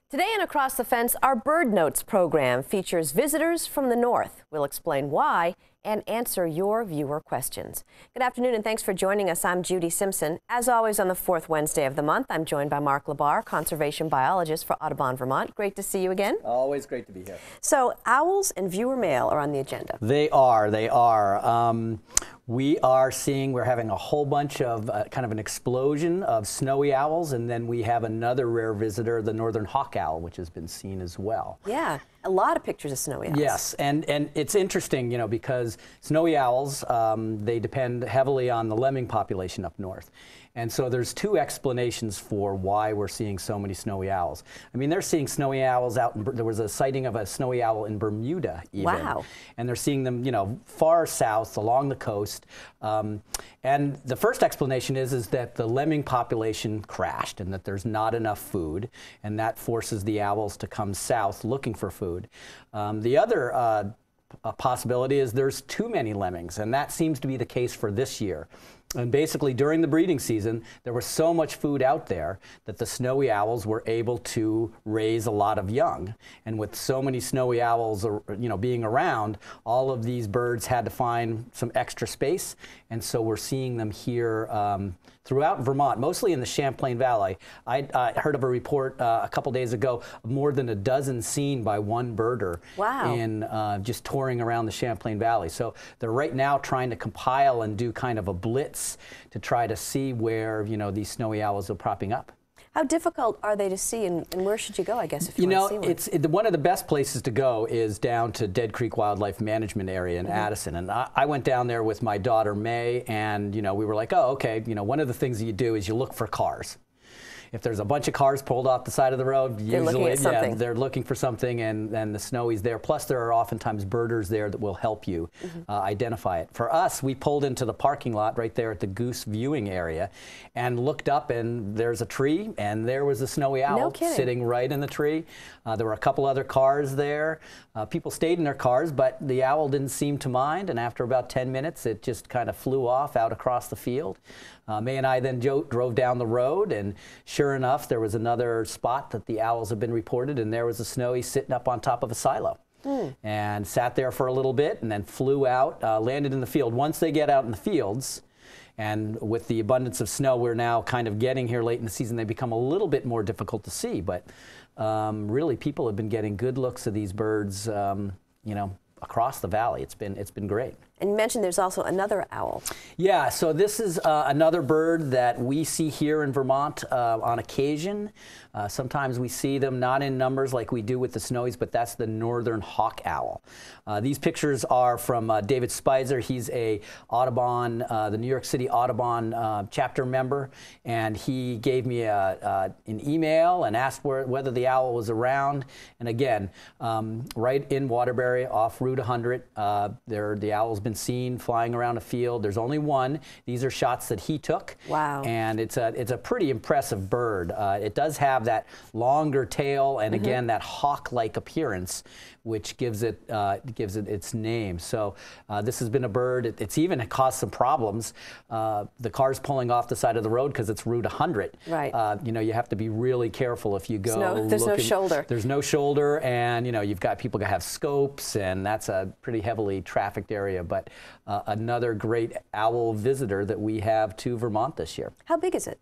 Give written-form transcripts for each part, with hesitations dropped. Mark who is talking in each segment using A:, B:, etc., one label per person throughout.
A: Today in Across the Fence, our Bird Notes program features visitors from the north. We'll explain why and answer your viewer questions. Good afternoon and thanks for joining us. I'm Judy Simpson. As always on the fourth Wednesday of the month, I'm joined by Mark LaBarr, conservation biologist for Audubon, Vermont. Great to see you again.
B: Always great to be here.
A: So owls and viewer mail are on the agenda.
B: They are. We are seeing, we're having a whole bunch of kind of an explosion of snowy owls, and then we have another rare visitor, the northern hawk owl, which has been seen as well.
A: Yeah, a lot of pictures of snowy owls.
B: Yes, and it's interesting, you know, because snowy owls, they depend heavily on the lemming population up north. And so there's two explanations for why we're seeing so many snowy owls. I mean, they're seeing snowy owls out, there was a sighting of a snowy owl in Bermuda even.
A: Wow.
B: And they're seeing them, you know, far south along the coast. And the first explanation is that the lemming population crashed and that there's not enough food, and that forces the owls to come south looking for food. The other possibility is there's too many lemmings, and that seems to be the case for this year. And basically, during the breeding season, there was so much food out there that the snowy owls were able to raise a lot of young. And with so many snowy owls, you know, being around, all of these birds had to find some extra space. And so we're seeing them here throughout Vermont, mostly in the Champlain Valley. I heard of a report a couple days ago of more than a dozen seen by one birder.
A: Wow.
B: In just touring around the Champlain Valley. So they're right now trying to compile and do kind of a blitz to try to see where, you know, these snowy owls are popping up.
A: How difficult are they to see, and where should you go, I guess, if you want to see one?
B: One of the best places to go is down to Dead Creek Wildlife Management Area in Addison. And I went down there with my daughter, May, and, you know, we were like, oh, okay, you know, one of the things that you do is you look for cars. If there's a bunch of cars pulled off the side of the road, usually they're looking for something, and the snowy's there. Plus, there are oftentimes birders there that will help you identify it. For us, we pulled into the parking lot right there at the goose viewing area and looked up, and there's a tree, and there was a snowy owl sitting right in the tree. There were a couple other cars there. People stayed in their cars, but the owl didn't seem to mind, and after about 10 minutes, it just kind of flew off out across the field. May and I then drove down the road, and sure enough, there was another spot that the owls have been reported, and there was a snowy sitting up on top of a silo. And sat there for a little bit and then flew out, landed in the field. Once they get out in the fields, and with the abundance of snow we're now kind of getting here late in the season, they become a little bit more difficult to see. But really, people have been getting good looks of these birds, you know, across the valley. It's been great.
A: And you mentioned there's also another owl.
B: Yeah, so this is another bird that we see here in Vermont on occasion. Sometimes we see them not in numbers like we do with the snowies, but that's the northern hawk owl. These pictures are from David Spicer. He's a Audubon, the New York City Audubon chapter member, and he gave me an email and asked whether the owl was around. And again, right in Waterbury off Route 100, the owl's been seen flying around a field. There's only one. These are shots that he took.
A: Wow.
B: And it's a pretty impressive bird. It does have that longer tail and again that hawk-like appearance, which gives it its name. So this has been a bird. It's even caused some problems. The car's pulling off the side of the road because it's Route 100.
A: Right.
B: You know, you have to be really careful if you go.
A: There's no shoulder.
B: There's no shoulder, and you know you've got people that have scopes, and that's a pretty heavily trafficked area. But another great owl visitor that we have to Vermont this year.
A: How big is it?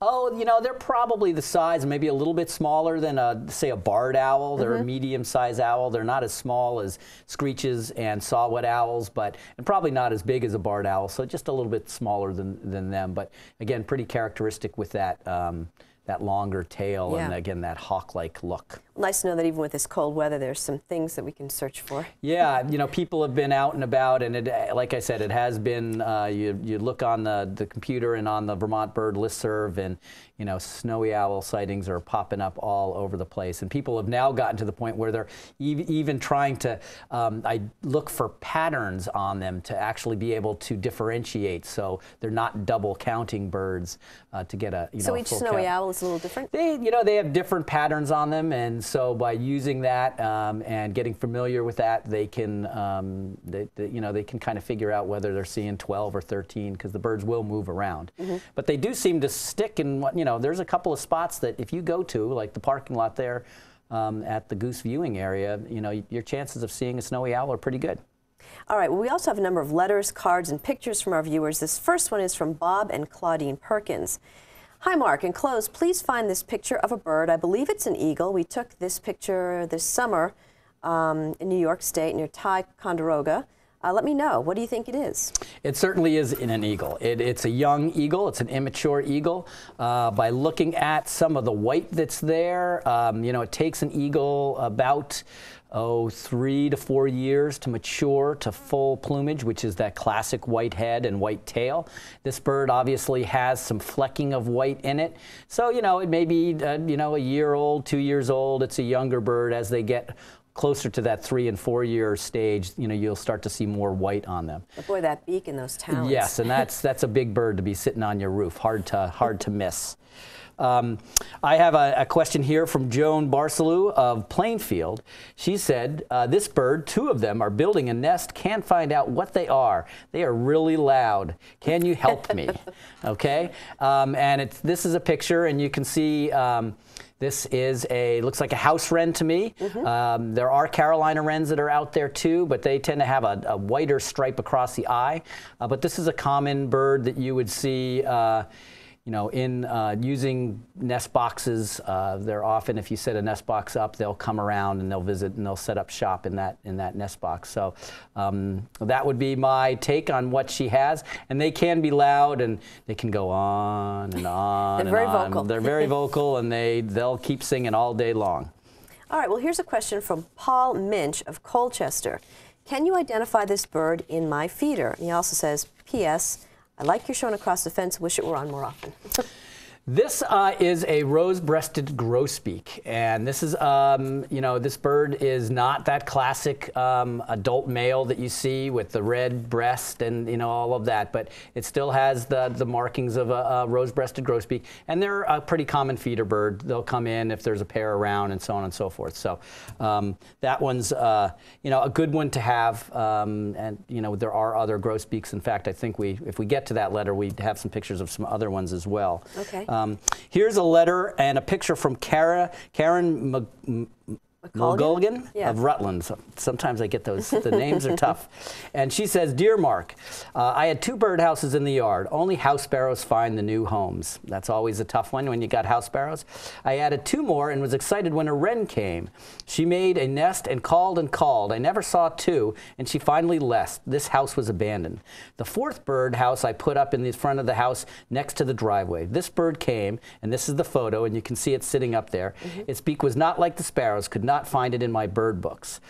B: Oh, you know, they're probably the size, maybe a little bit smaller than, say, a barred owl. They're a medium-sized owl. They're not as small as screeches and saw-whet owls, and probably not as big as a barred owl, so just a little bit smaller than them. But, again, pretty characteristic with that, that longer tail and, again, that hawk-like look.
A: Nice to know that even with this cold weather, there's some things that we can search for.
B: Yeah, you know, people have been out and about, and it, like I said, it has been, you look on the computer and on the Vermont Bird Listserv, and, you know, snowy owl sightings are popping up all over the place. And people have now gotten to the point where they're even trying to I look for patterns on them to actually be able to differentiate, so they're not double counting birds to get a, you know,
A: so each snowy owl is a little different?
B: They have different patterns on them, and so by using that and getting familiar with that, they can, they can kind of figure out whether they're seeing 12 or 13, because the birds will move around. Mm-hmm. But they do seem to stick in what, you know, there's a couple of spots that if you go to, like the parking lot there at the goose viewing area, you know, your chances of seeing a snowy owl are pretty good.
A: All right, well, we also have a number of letters, cards, and pictures from our viewers. This first one is from Bob and Claudine Perkins. Hi, Mark. Enclosed, please find this picture of a bird. I believe it's an eagle. We took this picture this summer in New York State near Ticonderoga. Let me know. What do you think it is? It
B: certainly is an eagle. It's a young eagle. It's an immature eagle. By looking at some of the white that's there, you know, it takes an eagle about 3 to 4 years to mature to full plumage, which is that classic white head and white tail. This bird obviously has some flecking of white in it. So, you know, it may be, you know, a year old, 2 years old. It's a younger bird. As they get closer to that 3 and 4 year stage, you know, you'll start to see more white on them.
A: But boy, that beak and those talons.
B: Yes, and that's a big bird to be sitting on your roof. Hard to miss. I have a question here from Joan Barcelou of Plainfield. She said, this bird, 2 of them, are building a nest, can't find out what they are. They are really loud. Can you help me? Okay, and this is a picture, and you can see this is looks like a house wren to me. Mm-hmm. There are Carolina wrens that are out there too, but they tend to have a whiter stripe across the eye. But this is a common bird that you would see you know, in using nest boxes. They're often, if you set a nest box up, they'll come around and they'll visit and they'll set up shop in that nest box. So that would be my take on what she has. And they can be loud, and they can go on and on.
A: They're very vocal.
B: They're very vocal, and they'll keep singing all day long.
A: All right. Well, here's a question from Paul Minch of Colchester. Can you identify this bird in my feeder? And he also says, P.S. I like your showing across the fence. Wish it were on more often.
B: This is a Rosebreasted Grosbeak, and this is, you know, this bird is not that classic adult male that you see with the red breast and, you know, all of that, but it still has the markings of a Rosebreasted Grosbeak, and they're a pretty common feeder bird. They'll come in if there's a pair around and so on and so forth. So that one's, you know, a good one to have, and, you know, there are other grosbeaks. In fact, I think if we get to that letter, we have some pictures of some other ones as well.
A: Okay.
B: Here's a letter and a picture from Karen McGulligan of Rutland. Sometimes I get those, the names are tough. And she says, Dear Mark, I had 2 birdhouses in the yard. Only house sparrows find the new homes. That's always a tough one when you got house sparrows. I added 2 more and was excited when a wren came. She made a nest and called and called. I never saw 2, and she finally left. This house was abandoned. The 4th birdhouse I put up in the front of the house next to the driveway. This bird came, and this is the photo, and you can see it sitting up there. Mm-hmm. Its beak was not like the sparrows, could not find it in my bird books.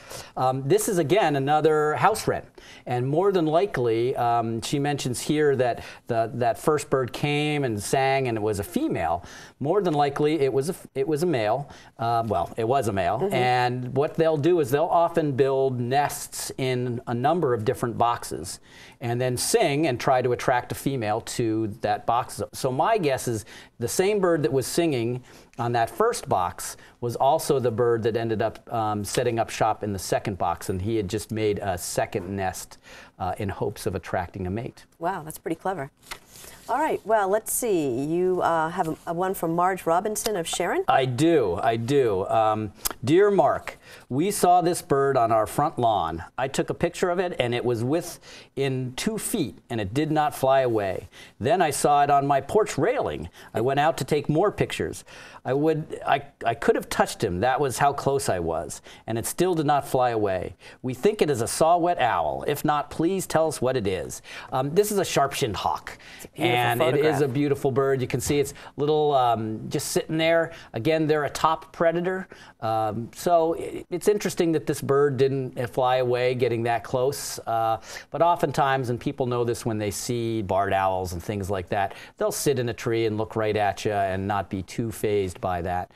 B: This is again another house wren, and more than likely, she mentions here that that first bird came and sang, and it was a female. More than likely, it was a male. Well, it was a male, mm-hmm. And what they'll do is they'll often build nests in a number of different boxes, and then sing and try to attract a female to that box. So my guess is the same bird that was singing on that first box was also the bird that ended up setting up shop in the second box, and he had just made a second nest in hopes of attracting a mate.
A: Wow, that's pretty clever. All right, well, let's see. You have a one from Marge Robinson of Sharon?
B: I do. Dear Mark, we saw this bird on our front lawn. I took a picture of it, and it was within 2 feet, and it did not fly away. Then I saw it on my porch railing. I went out to take more pictures. I could have touched him. That was how close I was, and it still did not fly away. We think it is a saw-whet owl. If not, please tell us what it is. This is a Sharpshinned Hawk. And it is a beautiful bird. You can see it's little just sitting there. Again, they're a top predator. So it's interesting that this bird didn't fly away getting that close. But oftentimes, and people know this when they see barred owls and things like that, they'll sit in a tree and look right at you and not be too fazed by that.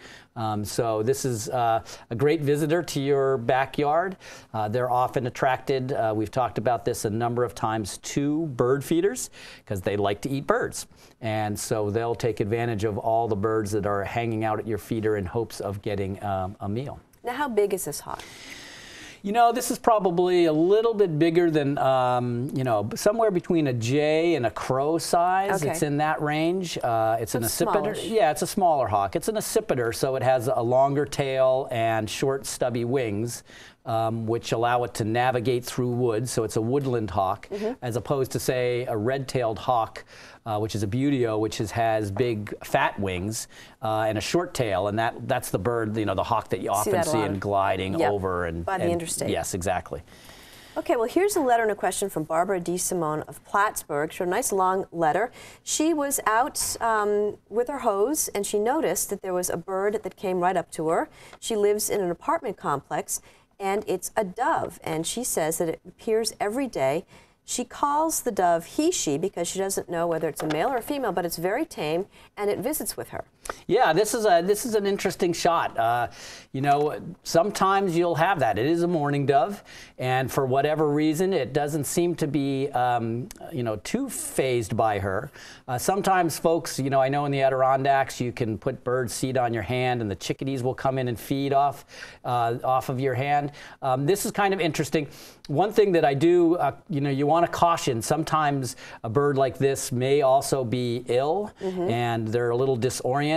B: So this is a great visitor to your backyard. They're often attracted, we've talked about this a number of times, to bird feeders because they like to eat birds. And so they'll take advantage of all the birds that are hanging out at your feeder in hopes of getting a meal.
A: Now, how big is this hawk?
B: You know, this is probably a little bit bigger than, you know, somewhere between a jay and a crow size.
A: Okay.
B: It's in that range. It's an accipiter.
A: Smallish.
B: Yeah, it's a smaller hawk. It's an accipiter, so it has a longer tail and short, stubby wings, which allow it to navigate through woods. So it's a woodland hawk, as opposed to, say, a red-tailed hawk, which is a buteo, which has big, fat wings and a short tail, and that's the bird, you know, the hawk that you often see in gliding over and
A: by the interstate.
B: Yes, exactly.
A: Okay, well, here's a letter and a question from Barbara D. Simone of Plattsburgh. She wrote a nice long letter. She was out with her hose, and she noticed that there was a bird that came right up to her. She lives in an apartment complex, and it's a dove, and she says that it appears every day. She calls the dove he, she, because she doesn't know whether it's a male or a female, but it's very tame, and it visits with her.
B: Yeah, this is an interesting shot. You know, sometimes you'll have that. It is a mourning dove, and for whatever reason, it doesn't seem to be, you know, too fazed by her. Sometimes folks, you know, I know in the Adirondacks, you can put bird seed on your hand, and the chickadees will come in and feed off of your hand. This is kind of interesting. One thing that I do, you know, you want to caution. Sometimes a bird like this may also be ill, and they're a little disoriented.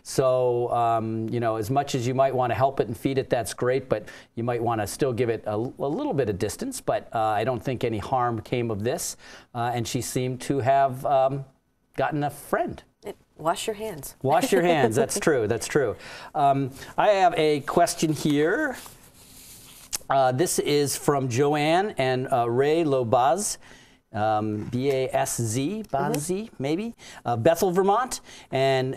B: So, you know, as much as you might want to help it and feed it, that's great, but you might want to still give it a little bit of distance. But I don't think any harm came of this, and she seemed to have gotten a friend.
A: Wash your hands.
B: Wash your hands. That's true. That's true. I have a question here. This is from Joanne and Ray Lobaz. B-A-S-Z, Bazzi, maybe, Bethel, Vermont. And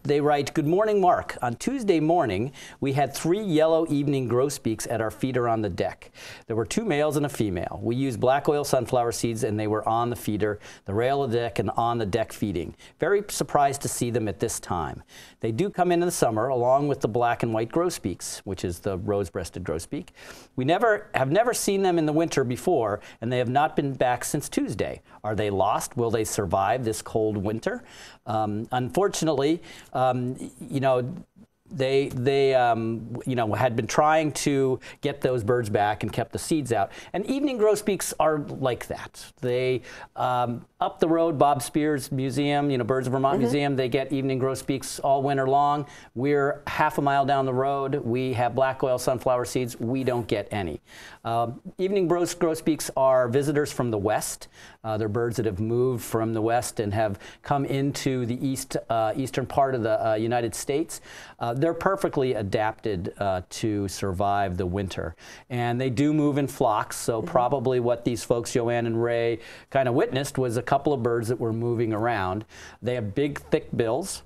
B: they write, "Good morning, Mark. On Tuesday morning, we had 3 yellow evening grosbeaks at our feeder on the deck. There were 2 males and a female. We used black oil sunflower seeds, and they were on the feeder, the rail of the deck, and on the deck feeding. Very surprised to see them at this time. They do come in the summer, along with the black and white grosbeaks, which is the rose-breasted grosbeak. We have never seen them in the winter before, and they have not been back since Tuesday. Are they lost? Will they survive this cold winter? Unfortunately, you know, they you know, had been trying to get those birds back and kept the seeds out. And evening grosbeaks are like that. They, up the road, Bob Spears Museum, you know, Birds of Vermont Museum, they get evening grosbeaks all winter long. We're half a mile down the road. We have black oil sunflower seeds. We don't get any. Evening grosbeaks are visitors from the west. They're birds that have moved from the west and have come into the eastern part of the United States. They're perfectly adapted to survive the winter. And they do move in flocks, so probably what these folks, Joanne and Ray, kind of witnessed was a couple of birds that were moving around. They have big, thick bills,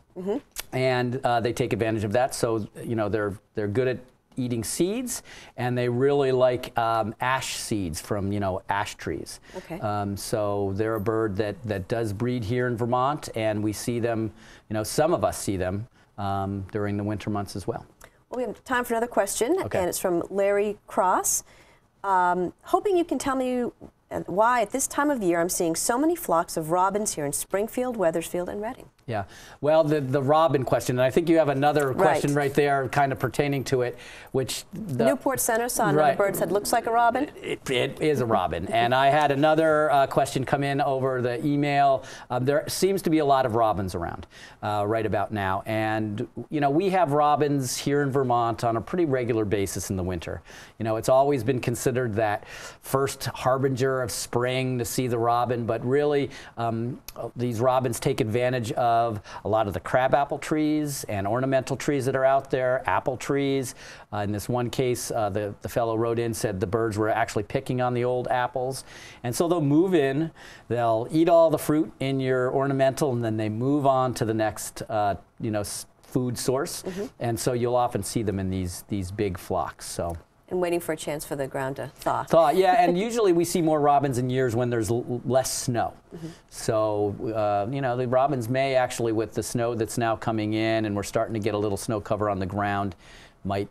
B: and they take advantage of that. So, you know, they're good at eating seeds, and they really like ash seeds from, you know, ash trees.
A: Okay.
B: So they're a bird that does breed here in Vermont, and we see them, you know, some of us see them during the winter months as well.
A: Well, we have time for another question,
B: Okay.
A: and it's from Larry Cross. Hoping you can tell me why at this time of year I'm seeing so many flocks of robins here in Springfield, Wethersfield, and Reading.
B: Yeah, well, the robin question, and I think you have another question right there kind of pertaining to it, which...
A: Newport Center saw another bird said looks like a robin.
B: It is a robin. And I had another question come in over the email. There seems to be a lot of robins around right about now. And, you know, we have robins here in Vermont on a pretty regular basis in the winter. You know, it's always been considered that first harbinger of spring to see the robin, but really these robins take advantage of of a lot of the crabapple trees and ornamental trees that are out there, apple trees. In this one case, the fellow wrote in, said the birds were actually picking on the old apples. And so they'll move in, they'll eat all the fruit in your ornamental, and then they move on to the next food source. And so you'll often see them in these big flocks. So.
A: And waiting for a chance for the ground to thaw.
B: Yeah, and usually we see more robins in years when there's less snow. So, the robins may actually, with the snow that's now coming in and we're starting to get a little snow cover on the ground, we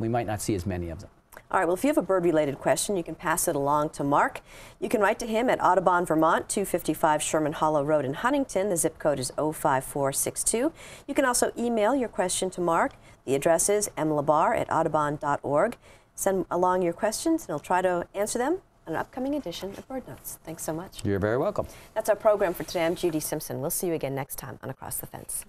B: might not see as many of them.
A: All right, well, if you have a bird-related question, you can pass it along to Mark. You can write to him at Audubon, Vermont, 255 Sherman Hollow Road in Huntington. The zip code is 05462. You can also email your question to Mark. The address is mlabarr@audubon.org. Send along your questions, and he'll try to answer them on an upcoming edition of Bird Notes. Thanks so much.
B: You're very welcome.
A: That's our program for today. I'm Judy Simpson. We'll see you again next time on Across the Fence.